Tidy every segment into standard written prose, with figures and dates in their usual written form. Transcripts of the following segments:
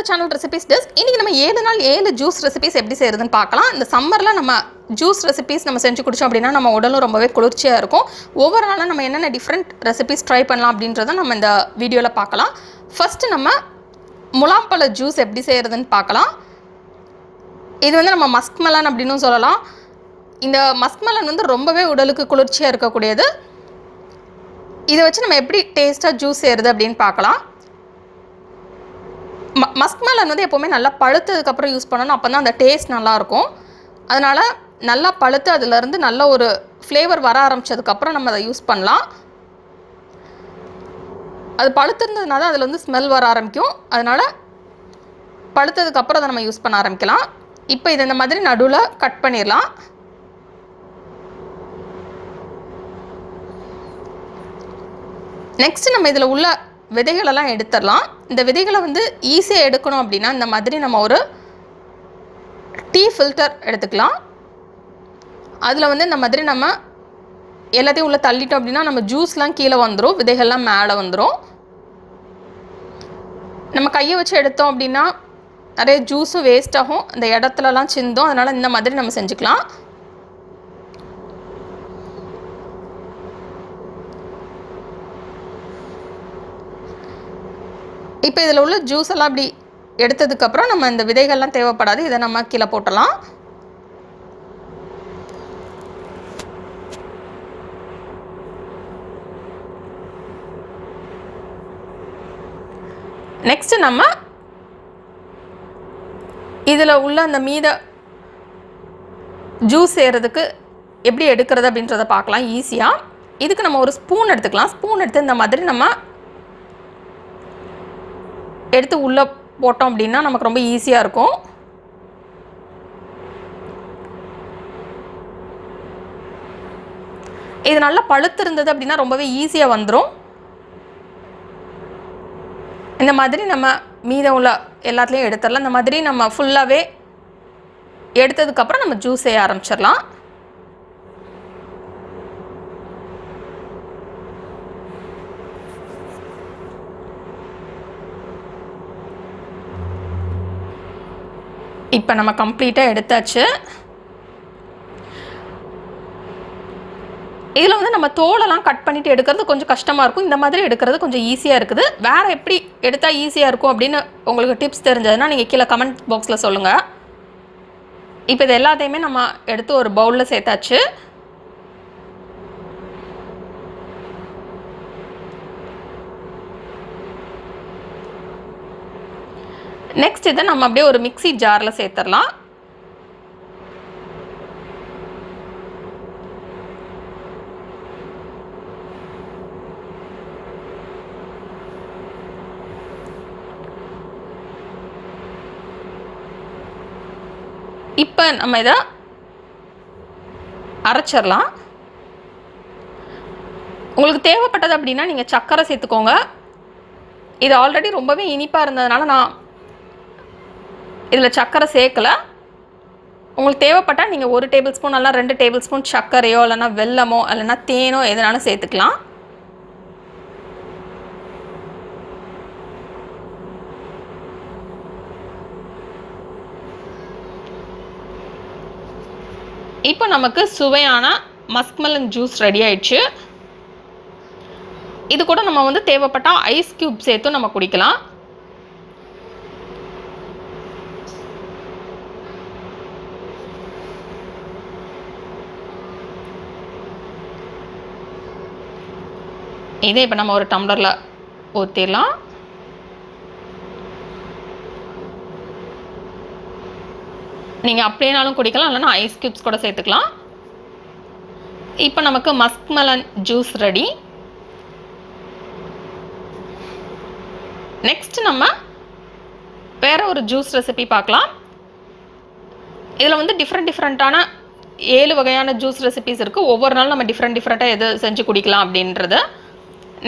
To channel recipes desk. இன்றைக்கி நம்ம 7 நாள் 7 ஜூஸ் ரெசிபீஸ் எப்படி செய்கிறதுன்னு பார்க்கலாம். இந்த சம்மரில் நம்ம ஜூஸ் ரெசிபீஸ் நம்ம செஞ்சு குடித்தோம் அப்படின்னா நம்ம உடலும் ரொம்பவே குளிர்ச்சியாக இருக்கும். ஒவ்வொரு நாளும் நம்ம என்னென்ன டிஃப்ரெண்ட் ரெசிபீஸ் ட்ரை பண்ணலாம் அப்படின்றத நம்ம இந்த வீடியோவில் பார்க்கலாம். ஃபஸ்ட்டு நம்ம முலாம்பழ ஜூஸ் எப்படி செய்கிறதுன்னு பார்க்கலாம். இது வந்து நம்ம மஸ்க் மெலன் அப்படின்னு சொல்லலாம். இந்த மஸ்க் மெலன் வந்து ரொம்பவே உடலுக்கு குளிர்ச்சியாக இருக்கக்கூடியது. இதை வச்சு நம்ம எப்படி டேஸ்ட்டாக ஜூஸ் செய்கிறது அப்படின்னு பார்க்கலாம். மஸ்க் மெலன் வந்து எப்போவுமே நல்லா பழுத்ததுக்கப்புறம் யூஸ் பண்ணணும். அப்போ தான் அந்த டேஸ்ட் நல்லாயிருக்கும். அதனால் நல்லா பழுத்து அதிலேருந்து நல்ல ஒரு ஃப்ளேவர் வர ஆரம்பித்ததுக்கப்புறம் நம்ம அதை யூஸ் பண்ணலாம். அது பழுத்திருந்ததுனால தான் அதில் வந்து ஸ்மெல் வர ஆரம்பிக்கும். அதனால் பழுத்ததுக்கப்புறம் அதை நம்ம யூஸ் பண்ண ஆரம்பிக்கலாம். இப்போ இதை இந்த மாதிரி நடுவில் கட் பண்ணிடலாம். நெக்ஸ்ட்டு நம்ம இதில் உள்ள விதைகளெல்லாம் எடுத்துடலாம். இந்த விதைகளை வந்து ஈஸியாக எடுக்கணும் அப்படின்னா இந்த மாதிரி நம்ம ஒரு டீ ஃபில்டர் எடுத்துக்கலாம். அதில் வந்து இந்த மாதிரி நம்ம எல்லாத்தையும் உள்ளே தள்ளிட்டோம் அப்படின்னா நம்ம ஜூஸ்லாம் கீழே வந்துடும், விதைகள்லாம் மேலே வந்துடும். நம்ம கையை வச்சு எடுத்தோம் அப்படின்னா நிறைய ஜூஸும் வேஸ்ட் ஆகும், அந்த இடத்துலலாம் சிந்தும். அதனால் இந்த மாதிரி நம்ம செஞ்சுக்கலாம். இப்போ இதில் உள்ள ஜூஸ் எல்லாம் அப்படி எடுத்ததுக்கப்புறம் நம்ம இந்த விதைகள்லாம் தேவைப்படாது, இதை நம்ம கீழே போட்டலாம். நெக்ஸ்ட் நம்ம இதில் உள்ள அந்த மீத ஜூஸ் செய்கிறதுக்கு எப்படி எடுக்கிறது அப்படின்றத பார்க்கலாம் ஈஸியாக. இதுக்கு நம்ம ஒரு ஸ்பூன் எடுத்துக்கலாம். ஸ்பூன் எடுத்து இந்த மாதிரி நம்ம எடுத்து உள்ளே போட்டோம் அப்படின்னா நமக்கு ரொம்ப ஈஸியாக இருக்கும். இது நல்லா பழுத்து இருந்தது அப்படின்னா ரொம்பவே ஈஸியாக வந்துடும். இந்த மாதிரி நம்ம மீதம் உள்ள எல்லாத்துலேயும் எடுத்துடலாம். இந்த மாதிரி நம்ம ஃபுல்லாகவே எடுத்ததுக்கப்புறம் நம்ம ஜூஸ் செய்ய ஆரம்பிச்சிடலாம். இப்போ நம்ம கம்ப்ளீட்டாக எடுத்தாச்சு. இதில் வந்து நம்ம தோலெல்லாம் கட் பண்ணிவிட்டு எடுக்கிறது கொஞ்சம் கஷ்டமாக இருக்கும். இந்த மாதிரி எடுக்கிறது கொஞ்சம் ஈஸியாக இருக்குது. வேறு எப்படி எடுத்தால் ஈஸியாக இருக்கும் அப்படின்னு உங்களுக்கு டிப்ஸ் தெரிஞ்சதுன்னா நீங்கள் கீழே கமெண்ட் பாக்ஸில் சொல்லுங்கள். இப்போ இது எல்லாத்தையுமே நம்ம எடுத்து ஒரு பவுலில் சேர்த்தாச்சு. நெக்ஸ்ட் இதை நம்ம அப்படியே ஒரு மிக்ஸி ஜாரில் சேர்த்துடலாம். இப்போ நம்ம இதை அரைச்சிடலாம். உங்களுக்கு தேவைப்பட்டது அப்படின்னா நீங்கள் சர்க்கரை சேர்த்துக்கோங்க. இது ஆல்ரெடி ரொம்பவே இனிப்பாக இருந்ததுனால நான் இதில் சர்க்கரை சேர்க்கலை. உங்களுக்கு தேவைப்பட்டால் நீங்கள் 1 டேபிள் ஸ்பூன் இல்லைனா 2 டேபிள் ஸ்பூன் சர்க்கரையோ இல்லைனா வெல்லமோ இல்லைனா தேனோ எதுனாலும் சேர்த்துக்கலாம். இப்போ நமக்கு சுவையான மஸ்க் மெலன் ஜூஸ் ரெடி ஆயிடுச்சு. இது கூட நம்ம வந்து தேவைப்பட்டால் ஐஸ் க்யூப் சேர்த்து நம்ம குடிக்கலாம். இதே இப்போ நம்ம ஒரு டம்ளரில் ஊற்றிடலாம். நீங்கள் அப்படியேனாலும் குடிக்கலாம், இல்லைனா ஐஸ் க்யூப்ஸ் கூட சேர்த்துக்கலாம். இப்போ நமக்கு musk melon juice ready. Next நம்ம வேறு ஒரு ஜூஸ் ரெசிபி பார்க்கலாம். இதில் வந்து டிஃப்ரெண்ட்டான 7 வகையான ஜூஸ் ரெசிபிஸ் இருக்குது. ஒவ்வொரு நாளும் நம்ம டிஃப்ரெண்ட்டாக எது செஞ்சு குடிக்கலாம் அப்படின்றது.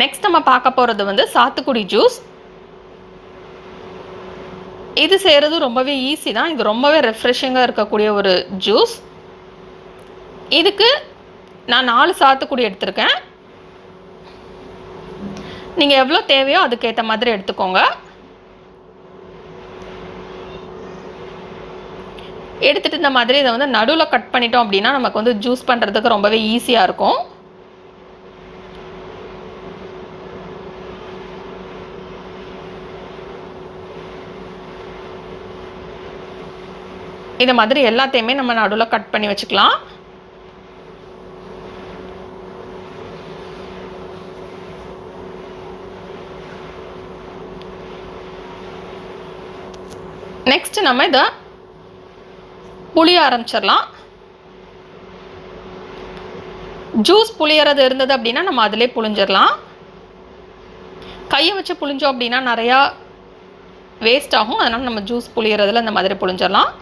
நெக்ஸ்ட் நம்ம பார்க்க போகிறது வந்து சாத்துக்குடி ஜூஸ். இது செய்கிறது ரொம்பவே ஈஸி தான். இது ரொம்பவே ரெஃப்ரெஷிங்காக இருக்கக்கூடிய ஒரு ஜூஸ். இதுக்கு நான் 4 சாத்துக்குடி எடுத்திருக்கேன். நீங்கள் எவ்வளோ தேவையோ அதுக்கேற்ற மாதிரி எடுத்துக்கோங்க. எடுத்துகிட்டு இந்த மாதிரி இதை வந்து நடுவில் கட் பண்ணிட்டோம் அப்படின்னா நமக்கு வந்து ஜூஸ் பண்ணுறதுக்கு ரொம்பவே ஈஸியாக இருக்கும். இந்த மாதிரி எல்லாத்தையுமே நம்ம நடுவில் கட் பண்ணி வச்சுக்கலாம். நெக்ஸ்ட் நம்ம இதை புளிய ஆரம்பிச்சிடலாம். ஜூஸ் புளியறது இருந்தது அப்படின்னா நம்ம அதிலே புளிஞ்சிடலாம். கையை வச்சு புளிஞ்சோம் அப்படின்னா நிறையா வேஸ்ட் ஆகும். அதனால் நம்ம ஜூஸ் புளியறதுல இந்த மாதிரி புளிஞ்சிடலாம்.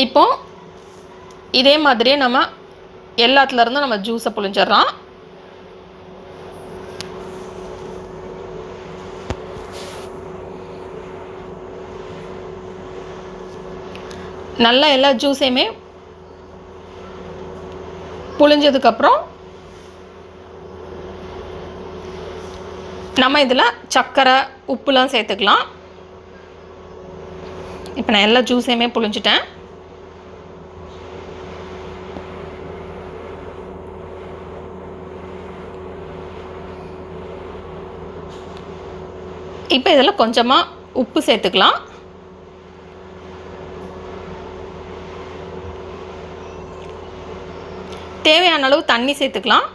இப்போ இதே மாதிரியே நம்ம எல்லாத்துலேருந்தும் நம்ம ஜூஸை புளிஞ்சிடலாம். நல்லா எல்லா ஜூஸையுமே புளிஞ்சதுக்கப்புறம் நம்ம இதில் சர்க்கரை உப்புலாம் சேர்த்துக்கலாம். இப்போ நான் எல்லா ஜூஸையுமே புளிஞ்சிட்டேன். இப்போ இதில் கொஞ்சமாக உப்பு சேர்த்துக்கலாம். தேவையான அளவு தண்ணி சேர்த்துக்கலாம்.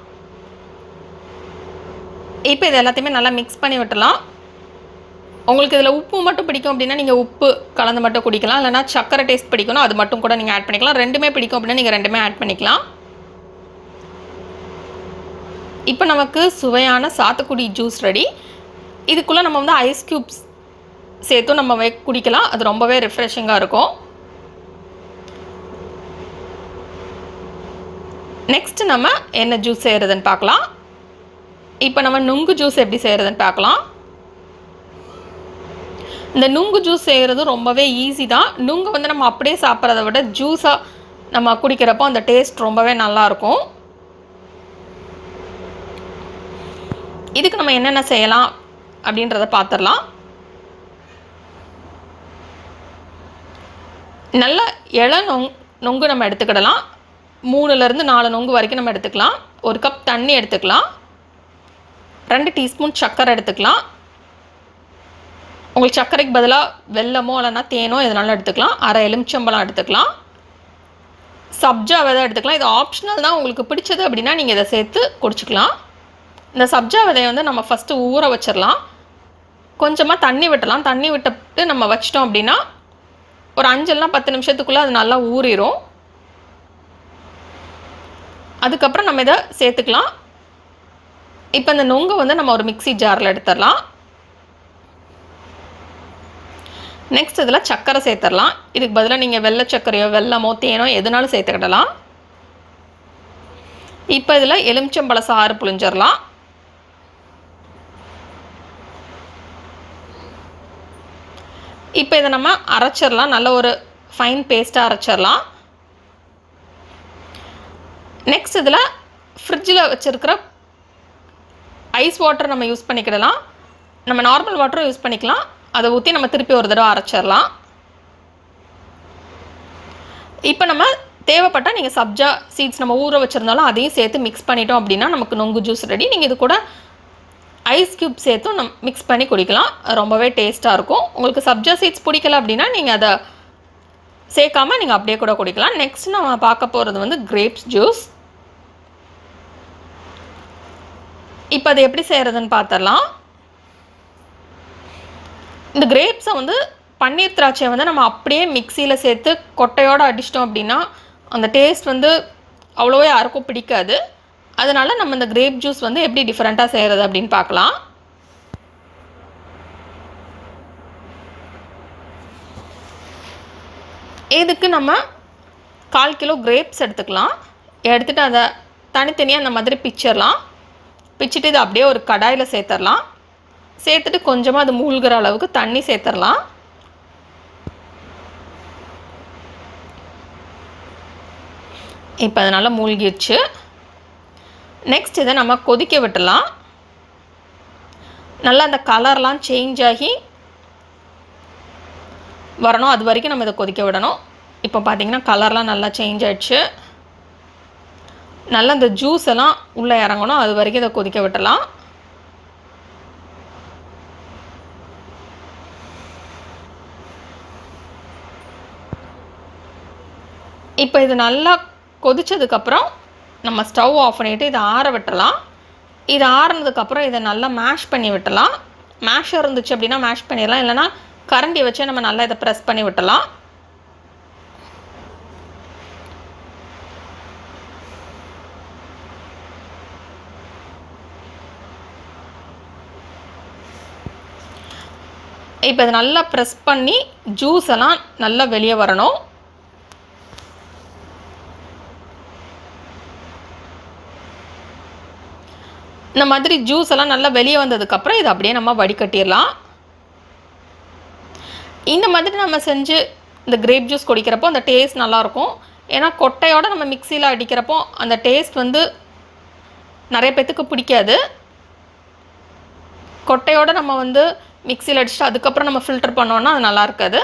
இப்போ இது எல்லாத்தையுமே நல்லா மிக்ஸ் பண்ணி விட்டுலாம். உங்களுக்கு இதில் உப்பு மட்டும் பிடிக்கும் அப்படின்னா நீங்கள் உப்பு கலந்து மட்டும் குடிக்கலாம். இல்லைனா சக்கரை டேஸ்ட் பிடிக்கணும் அது மட்டும் கூட நீங்கள் ஆட் பண்ணிக்கலாம். ரெண்டுமே பிடிக்கும் அப்படின்னா நீங்கள் ரெண்டுமே ஆட் பண்ணிக்கலாம். இப்போ நமக்கு சுவையான சாத்துக்குடி ஜூஸ் ரெடி. இதுக்குள்ளே நம்ம வந்து ஐஸ் க்யூப்ஸ் சேர்த்தும் நம்ம குடிக்கலாம். அது ரொம்பவே ரிஃப்ரெஷிங்காக இருக்கும். நெக்ஸ்ட் நம்ம என்ன ஜூஸ் செய்கிறதுன்னு பார்க்கலாம். இப்போ நம்ம நுங்கு ஜூஸ் எப்படி செய்கிறதுன்னு பார்க்கலாம். இந்த நுங்கு ஜூஸ் செய்கிறது ரொம்பவே ஈஸி தான். நுங்கு வந்து நம்ம அப்படியே சாப்பிட்றத விட ஜூஸாக நம்ம குடிக்கிறப்போ அந்த டேஸ்ட் ரொம்பவே நல்லாயிருக்கும். இதுக்கு நம்ம என்னென்ன செய்யலாம் அப்படின்றத பார்த்துடலாம். நல்ல நொங்கு நம்ம எடுத்துக்கிடலாம். 3லேருந்து 4 நொங்கு வரைக்கும் நம்ம எடுத்துக்கலாம். 1 கப் தண்ணி எடுத்துக்கலாம். 2 டீஸ்பூன் சர்க்கரை எடுத்துக்கலாம். உங்களுக்கு சர்க்கரைக்கு பதிலாக வெல்லமோ இல்லைனா தேனோ எதனாலும் எடுத்துக்கலாம். 1/2 எலுமிச்சம்பழம் எடுத்துக்கலாம். சப்ஜா விதை எடுத்துக்கலாம். இது ஆப்ஷனல் தான். உங்களுக்கு பிடிச்சது அப்படின்னா நீங்கள் இதை சேர்த்து குடிச்சிக்கலாம். இந்த சப்ஜா விதையை வந்து நம்ம ஃபஸ்ட்டு ஊற வச்சிடலாம். கொஞ்சமாக தண்ணி விட்டலாம். தண்ணி விட்டு நம்ம வச்சிட்டோம் அப்படின்னா ஒரு 5 இல்லைனா 10 நிமிஷத்துக்குள்ளே அது நல்லா ஊறிடும். அதுக்கப்புறம் நம்ம இதை சேர்த்துக்கலாம். இப்போ இந்த நொங்கை வந்து நம்ம ஒரு மிக்ஸி ஜாரில் எடுத்துடலாம். நெக்ஸ்ட் இதில் சர்க்கரை சேர்த்துடலாம். இதுக்கு பதிலாக நீங்கள் வெள்ளை சர்க்கரையோ வெல்லமோ தேனோ எதுனாலும் சேர்த்துக்கிடலாம். இப்போ இதில் எலுமிச்சம்பழ சாறு புழிஞ்சிடலாம். இப்போ இதை நம்ம அரைச்சிடலாம். நல்ல ஒரு ஃபைன் பேஸ்ட்டாக அரைச்சிடலாம். நெக்ஸ்ட் இதில் ஃப்ரிட்ஜில் வச்சுருக்கிற ஐஸ் வாட்டர் நம்ம யூஸ் பண்ணிக்கிடலாம். நம்ம நார்மல் வாட்டரும் யூஸ் பண்ணிக்கலாம். அதை ஊற்றி நம்ம திருப்பி ஒரு தடவை அரைச்சிடலாம். இப்போ நம்ம தேவைப்பட்டால் நீங்கள் சப்ஜா சீட்ஸ் நம்ம ஊற வச்சுருந்தாலும் அதையும் சேர்த்து மிக்ஸ் பண்ணிட்டோம் அப்படின்னா நமக்கு நொங்கு ஜூஸ் ரெடி. நீங்கள் இது கூட ஐஸ் க்யூப் சேர்த்தும் மிக்ஸ் பண்ணி குடிக்கலாம். ரொம்பவே டேஸ்ட்டாக இருக்கும். உங்களுக்கு சப்ஜா சீட்ஸ் பிடிக்கல அப்படின்னா நீங்கள் அதை சேர்க்காமல் நீங்கள் அப்படியே கூட குடிக்கலாம். நெக்ஸ்ட் நம்ம பார்க்க போகிறது வந்து கிரேப்ஸ் ஜூஸ். இப்போ அது எப்படி செய்கிறதுன்னு பார்த்துடலாம். இந்த கிரேப்ஸை வந்து பன்னீர் திராட்சையை வந்து நம்ம அப்படியே மிக்சியில் சேர்த்து கொட்டையோடு அடிச்சிட்டோம் அப்படின்னா அந்த டேஸ்ட் வந்து அவ்வளோவா யாருக்கும் பிடிக்காது. அதனால் நம்ம இந்த கிரேப் ஜூஸ் வந்து எப்படி டிஃப்ரெண்ட்டாக செய்கிறது அப்படின்னு பார்க்கலாம். இதுக்கு நம்ம 1/4 கிலோ கிரேப்ஸ் எடுத்துக்கலாம். எடுத்துகிட்டு அதை தனித்தனியாக அந்த மாதிரி பிச்சிடலாம். பிச்சுட்டு இதை அப்படியே ஒரு கடாயில் சேர்த்துடலாம். சேர்த்துட்டு கொஞ்சமாக அது மூழ்கிற அளவுக்கு தண்ணி சேர்த்துடலாம். இப்போ அதனால் மூழ்கிடுச்சு. நெக்ஸ்ட் இதை நம்ம கொதிக்க விட்டுலாம். நல்லா அந்த கலர்லாம் சேஞ்ச் ஆகி வரணும், அது வரைக்கும் நம்ம இதை கொதிக்க விடணும். இப்போ பார்த்திங்கன்னா கலர்லாம் நல்லா சேஞ்ச் ஆகிடுச்சு. நல்லா இந்த ஜூஸ் எல்லாம் உள்ளே இறங்கணும், அது வரைக்கும் இதை கொதிக்க விட்டுலாம். இப்போ இது நல்லா கொதித்ததுக்கப்புறம் நம்ம ஸ்டவ் ஆஃப் பண்ணிவிட்டு இதை ஆற விட்டுலாம். இது ஆறுனதுக்கப்புறம் இதை நல்லா மேஷ் பண்ணி விட்டுலாம். மேஷர் இருந்துச்சு அப்படின்னா மேஷ் பண்ணிடலாம், இல்லைனா கரண்டி வச்சு நம்ம நல்லா இதை ப்ரெஸ் பண்ணி விட்டுலாம். இப்போ இதை நல்லா ப்ரெஸ் பண்ணி ஜூஸ் எல்லாம் நல்லா வெளியே வரணும். இந்த மாதிரி ஜூஸ் எல்லாம் நல்லா வெளியே வந்ததுக்கப்புறம் இதை அப்படியே நம்ம வடிகட்டிடலாம். இந்த மாதிரி நம்ம செஞ்சு இந்த கிரேப் ஜூஸ் குடிக்கிறப்போ அந்த டேஸ்ட் நல்லாயிருக்கும். ஏன்னா கொட்டையோடு நம்ம மிக்சியில் அடிக்கிறப்போ அந்த டேஸ்ட் வந்து நிறைய பேத்துக்கு பிடிக்காது. கொட்டையோடு நம்ம வந்து மிக்சியில் அடிச்சுட்டு அதுக்கப்புறம் நம்ம ஃபில்டர் பண்ணோன்னா அது நல்லா இருக்காது.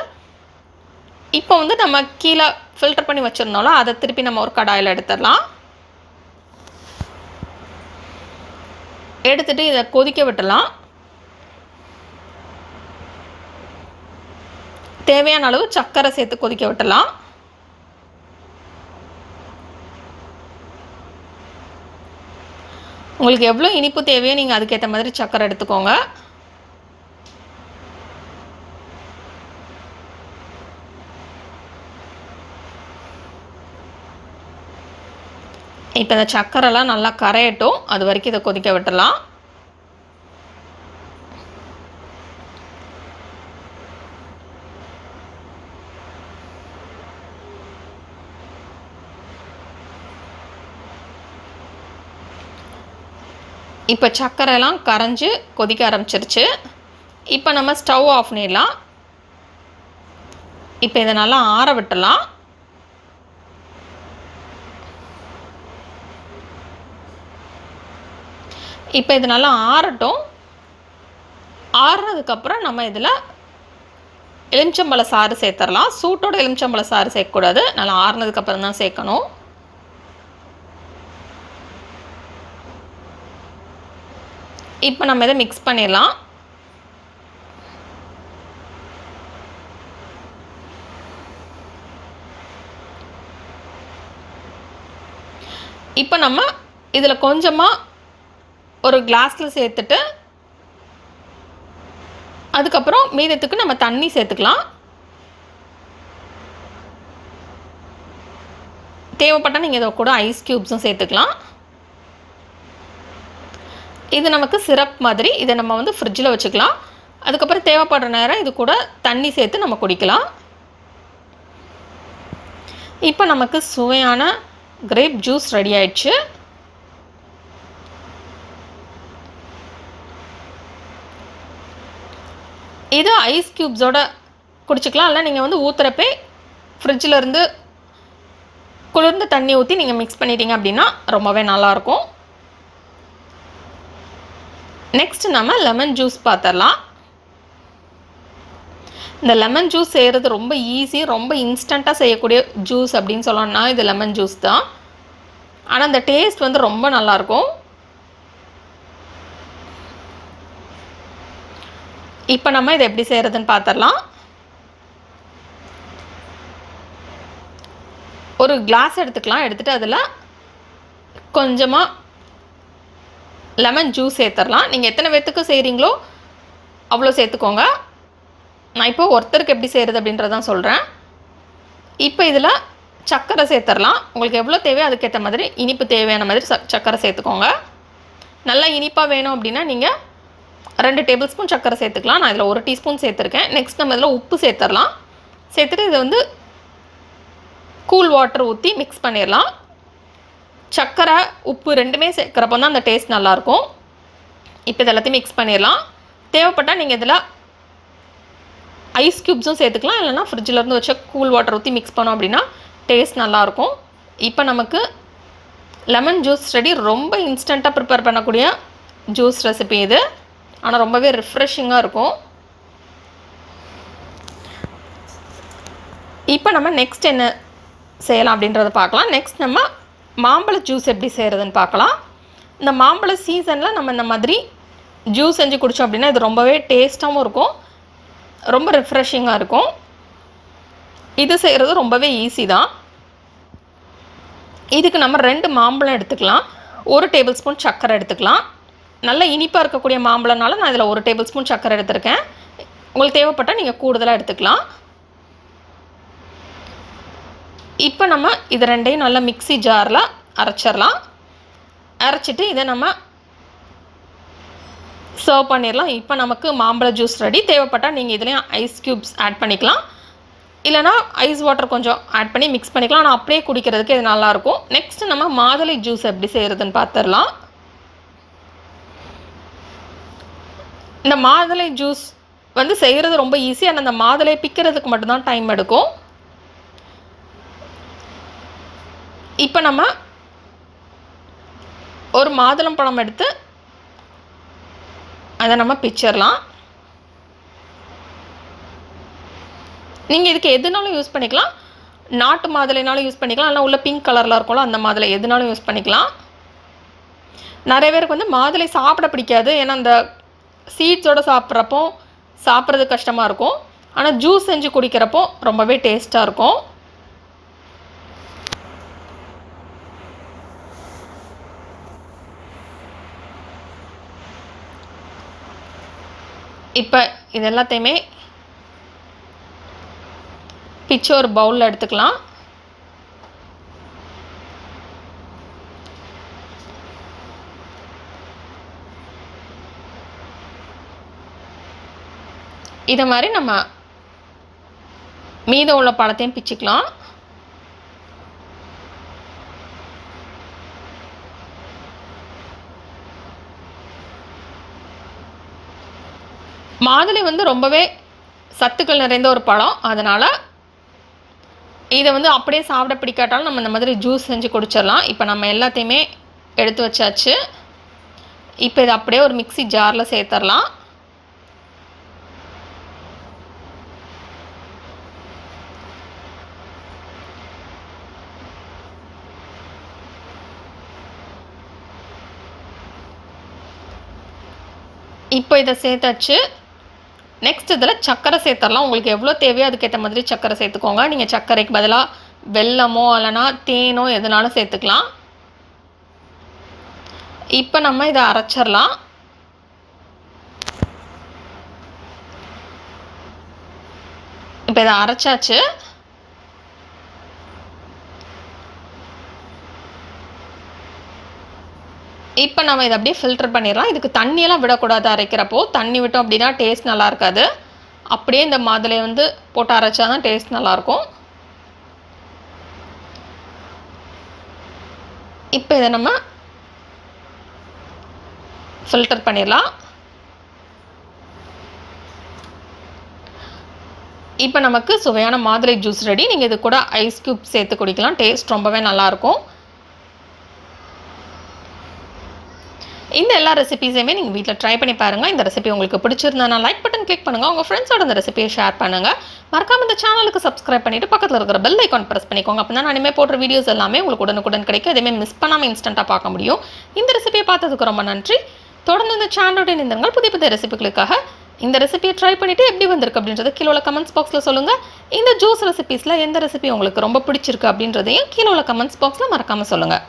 இப்போ வந்து நம்ம கீழே ஃபில்டர் பண்ணி வச்சுருந்தோம்ல, அதை திருப்பி நம்ம ஒரு கடாயில் எடுத்துடலாம். எடுத்துகிட்டு இதை கொதிக்க விட்டுலாம். தேவையான அளவு சர்க்கரை சேர்த்து கொதிக்க விட்டுலாம். உங்களுக்கு எவ்வளோ இனிப்பு தேவையோ நீங்கள் அதுக்கேற்ற மாதிரி சர்க்கரை எடுத்துக்கோங்க. இப்போ இந்த சர்க்கரைலாம் நல்லா கரையட்டும், அது வரைக்கும் இதை கொதிக்க விட்டுலாம். இப்போ சர்க்கரைலாம் கரைஞ்சி கொதிக்க ஆரம்பிச்சிருச்சு. இப்போ நம்ம ஸ்டவ் ஆஃப் பண்ணிடலாம். இப்போ இதை நல்லா ஆற விட்டுலாம். இப்போ இது நல்லா ஆறட்டும். ஆறுனதுக்கப்புறம் நம்ம இதில் எலுமிச்சம்பழ சாறு சேர்த்துடலாம். சூட்டோட எலுமிச்சம்பழ சாறு சேர்க்கக்கூடாது, நல்லா ஆறுனதுக்கப்புறம் தான் சேர்க்கணும். இப்போ நம்ம இதை மிக்ஸ் பண்ணிடலாம். இப்போ நம்ம இதில் கொஞ்சமாக ஒரு கிளாஸில் சேர்த்துட்டு அதுக்கப்புறம் மீதத்துக்கு நம்ம தண்ணி சேர்த்துக்கலாம். தேவைப்பட்டால் நீங்கள் இதை கூட ஐஸ் க்யூப்ஸும் சேர்த்துக்கலாம். இது நமக்கு சிரப் மாதிரி, இதை நம்ம வந்து ஃப்ரிட்ஜில் வச்சுக்கலாம். அதுக்கப்புறம் தேவைப்படுற நேரம் இது கூட தண்ணி சேர்த்து நம்ம குடிக்கலாம். இப்போ நமக்கு சுவையான கிரேப் ஜூஸ் ரெடி ஆயிடுச்சு. இது ஐஸ் க்யூப்ஸோட குடிச்சிக்கலாம். இல்லை நீங்கள் வந்து ஊற்றுறப்பே ஃப்ரிட்ஜில் இருந்து குளிர்ந்த தண்ணி ஊற்றி நீங்கள் மிக்ஸ் பண்ணிட்டீங்க அப்படின்னா ரொம்பவே நல்லாயிருக்கும். நெக்ஸ்ட் நம்ம லெமன் ஜூஸ் பார்த்துடலாம். இந்த லெமன் ஜூஸ் செய்கிறது ரொம்ப ஈஸி, ரொம்ப இன்ஸ்டண்ட்டாக செய்யக்கூடிய ஜூஸ் அப்படின்னு சொல்லணும்னா இது லெமன் ஜூஸ் தான். ஆனால் அந்த டேஸ்ட் வந்து ரொம்ப நல்லாயிருக்கும். இப்போ நம்ம இதை எப்படி செய்கிறதுன்னு பார்த்துடலாம். ஒரு கிளாஸ் எடுத்துக்கலாம். எடுத்துகிட்டு அதில் கொஞ்சமாக லெமன் ஜூஸ் சேர்த்துடலாம். நீங்கள் எத்தனை பேத்துக்கு செய்கிறீங்களோ அவ்வளோ சேர்த்துக்கோங்க. நான் இப்போ ஒருத்தருக்கு எப்படி செய்கிறது அப்படின்றதான் சொல்கிறேன். இப்போ இதில் சர்க்கரை சேர்த்துடலாம். உங்களுக்கு எவ்வளோ தேவையோ அதுக்கேற்ற மாதிரி இனிப்பு தேவையான மாதிரி சர்க்கரை சேர்த்துக்கோங்க. நல்லா இனிப்பாக வேணும் அப்படின்னா நீங்கள் 2 டேபிள் ஸ்பூன் சர்க்கரை சேர்த்துக்கலாம். நான் இதில் 1 டீஸ்பூன் சேர்த்துருக்கேன். நெக்ஸ்ட் நம்ம இதில் உப்பு சேர்த்துடலாம். சேர்த்துட்டு இதை வந்து கூல் வாட்டர் ஊற்றி மிக்ஸ் பண்ணிடலாம். சர்க்கரை உப்பு ரெண்டுமே சேர்க்குறப்போ தான் அந்த டேஸ்ட் நல்லாயிருக்கும். இப்போ இது எல்லாத்தையும் மிக்ஸ் பண்ணிடலாம். தேவைப்பட்டால் நீங்கள் இதில் ஐஸ் க்யூப்ஸும் சேர்த்துக்கலாம். இல்லைனா ஃப்ரிட்ஜிலேருந்து வச்ச கூல் வாட்டர் ஊற்றி மிக்ஸ் பண்ணோம் அப்படின்னா டேஸ்ட் நல்லாயிருக்கும். இப்போ நமக்கு லெமன் ஜூஸ் ரெடி. ரொம்ப இன்ஸ்டண்ட்டாக ப்ரிப்பேர் பண்ணக்கூடிய ஜூஸ் ரெசிபி இது. ஆனால் ரொம்பவே ரிஃப்ரெஷிங்காக இருக்கும். இப்போ நம்ம நெக்ஸ்ட் என்ன செய்யலாம் அப்படின்றத பார்க்கலாம். நெக்ஸ்ட் நம்ம மாம்பழ ஜூஸ் எப்படி செய்கிறதுன்னு பார்க்கலாம். இந்த மாம்பழ சீசனில் நம்ம இந்த மாதிரி ஜூஸ் செஞ்சு குடித்தோம் அப்படின்னா இது ரொம்பவே டேஸ்ட்டாகவும் இருக்கும், ரொம்ப ரிஃப்ரெஷிங்காக இருக்கும். இது செய்கிறது ரொம்பவே ஈஸி தான். இதுக்கு நம்ம 2 மாம்பழம் எடுத்துக்கலாம், 1 டேபிள் ஸ்பூன் சர்க்கரை எடுத்துக்கலாம். நல்ல இனிப்பாக இருக்கக்கூடிய மாம்பழம்னால நான் இதில் 1 டேபிள் ஸ்பூன் சர்க்கரை எடுத்திருக்கேன். உங்களுக்கு தேவைப்பட்டால் நீங்கள் கூடுதலாக எடுத்துக்கலாம். இப்போ நம்ம இது 2ஐயும் நல்லா மிக்ஸி ஜாரில் அரைச்சிடலாம். அரைச்சிட்டு இதை நம்ம சர்வ் பண்ணிடலாம். இப்போ நமக்கு மாம்பழ ஜூஸ் ரெடி. தேவைப்பட்டால் நீங்கள் இதுலேயும் ஐஸ் க்யூப்ஸ் ஆட் பண்ணிக்கலாம், இல்லைனா ஐஸ் வாட்டர் கொஞ்சம் ஆட் பண்ணி மிக்ஸ் பண்ணிக்கலாம். ஆனால் அப்படியே குடிக்கிறதுக்கு இது நல்லாயிருக்கும். நெக்ஸ்ட்டு நம்ம மாதுளை ஜூஸ் எப்படி செய்கிறதுன்னு பார்த்துடலாம். இந்த மாதுளை ஜூஸ் வந்து செய்கிறது ரொம்ப ஈஸி. ஆனால் அந்த மாதுளை பிக்கிறதுக்கு மட்டும்தான் டைம் எடுக்கும். இப்போ நம்ம ஒரு மாதுளம்பழம் எடுத்து அதை நம்ம பிச்சிடலாம். நீங்கள் இதுக்கு எதுனாலும் யூஸ் பண்ணிக்கலாம். நாட்டு மாதுளைனாலும் யூஸ் பண்ணிக்கலாம், இல்லை உள்ள பிங்க் கலரில் இருக்கும்ல அந்த மாதுளை எதுனாலும் யூஸ் பண்ணிக்கலாம். நிறைய பேருக்கு வந்து மாதுளை சாப்பிட பிடிக்காது, ஏன்னா அந்த சீட்ஸோடு சாப்பிட்றப்போ சாப்பிட்றது கஷ்டமாக இருக்கும். ஆனால் ஜூஸ் செஞ்சு குடிக்கிறப்போ ரொம்பவே டேஸ்ட்டாக இருக்கும். இப்போ இது எல்லாத்தையுமே பிச்சு ஒரு பவுலில் எடுத்துக்கலாம். இதை மாதிரி நம்ம மீதம் உள்ள பழத்தையும் பிச்சுக்கலாம். மாதுளை வந்து ரொம்பவே சத்துக்கள் நிறைந்த ஒரு பழம், அதனால் இதை வந்து அப்படியே சாப்பிட பிடிக்காட்டாலும் நம்ம இந்த மாதிரி ஜூஸ் செஞ்சு குடிச்சிடலாம். இப்போ நம்ம எல்லாத்தையுமே எடுத்து வச்சாச்சு. இப்போ இதை அப்படியே ஒரு மிக்ஸி ஜாரில் சேர்த்துடலாம். இப்போ இதை சேர்த்தாச்சு. நெக்ஸ்ட் இதில் சர்க்கரை சேர்த்துடலாம். உங்களுக்கு எவ்வளோ தேவையோ அதுக்கேற்ற மாதிரி சர்க்கரை சேர்த்துக்கோங்க. நீங்கள் சர்க்கரைக்கு பதிலாக வெல்லமோ இல்லைனா தேனோ எதுனாலும் சேர்த்துக்கலாம். இப்போ நம்ம இதை அரைச்சிடலாம். இப்போ இதை அரைச்சாச்சு. இப்போ நம்ம இதை அப்படியே ஃபில்டர் பண்ணிடலாம். இதுக்கு தண்ணியெல்லாம் விடக்கூடாது. அரைக்கிறப்போ தண்ணி விட்டோம் அப்படின்னா டேஸ்ட் நல்லா இருக்காது. அப்படியே இந்த மாதுளையை வந்து போட்டு அரைச்சா தான் டேஸ்ட் நல்லாயிருக்கும். இப்போ இதை நம்ம ஃபில்டர் பண்ணிடலாம். இப்போ நமக்கு சுவையான மாதுளை ஜூஸ் ரெடி. நீங்கள் இது கூட ஐஸ் க்யூப் சேர்த்து குடிக்கலாம். டேஸ்ட் ரொம்பவே நல்லாயிருக்கும். இந்த எல்லா ரெசிபீஸையுமே நீங்கள் வீட்டில் ட்ரை பண்ணி பாருங்கள். இந்த ரெசிபி உங்களுக்கு பிடிச்சிருந்தா லைக் பட்டன் கிளிக் பண்ணுங்கள். உங்கள் ஃப்ரெண்ட்ஸோட இந்த ரெசிபியை ஷேர் பண்ணுங்கள். மறக்காம இந்த சேனலுக்கு சப்ஸ்கிரைப் பண்ணிவிட்டு பக்கத்தில் இருக்கிற பெல் ஐக்கான் ப்ரெஸ் பண்ணிக்கோங்க. அப்போ தான் நான் இனிமேல் போடுற வீடியோஸ் எல்லாமே உங்களுக்கு உடனுக்குடன் கிடைக்கும். எதுவுமே மிஸ் பண்ணாமல் இன்ஸ்டண்ட்டாக பார்க்க முடியும். இந்த ரெசிபியை பார்த்ததுக்கு ரொம்ப நன்றி. தொடர்ந்து இந்த சேனலோட இணைந்திருங்கள் புதிய புதிய ரெசிபிகளுக்காக. இந்த ரெசிபியை ட்ரை பண்ணிவிட்டு எப்படி வந்திருக்கு அப்படின்றத கீழே உள்ள கமெண்ட்ஸ் பாக்ஸில் சொல்லுங்கள். இந்த ஜூஸ் ரெசிபீஸில் எந்த ரெசிபி உங்களுக்கு ரொம்ப பிடிச்சிருக்கு அப்படின்றதையும் கீழே உள்ள கமெண்ட்ஸ் பாக்ஸில் மறக்காமல் சொல்லுங்கள்.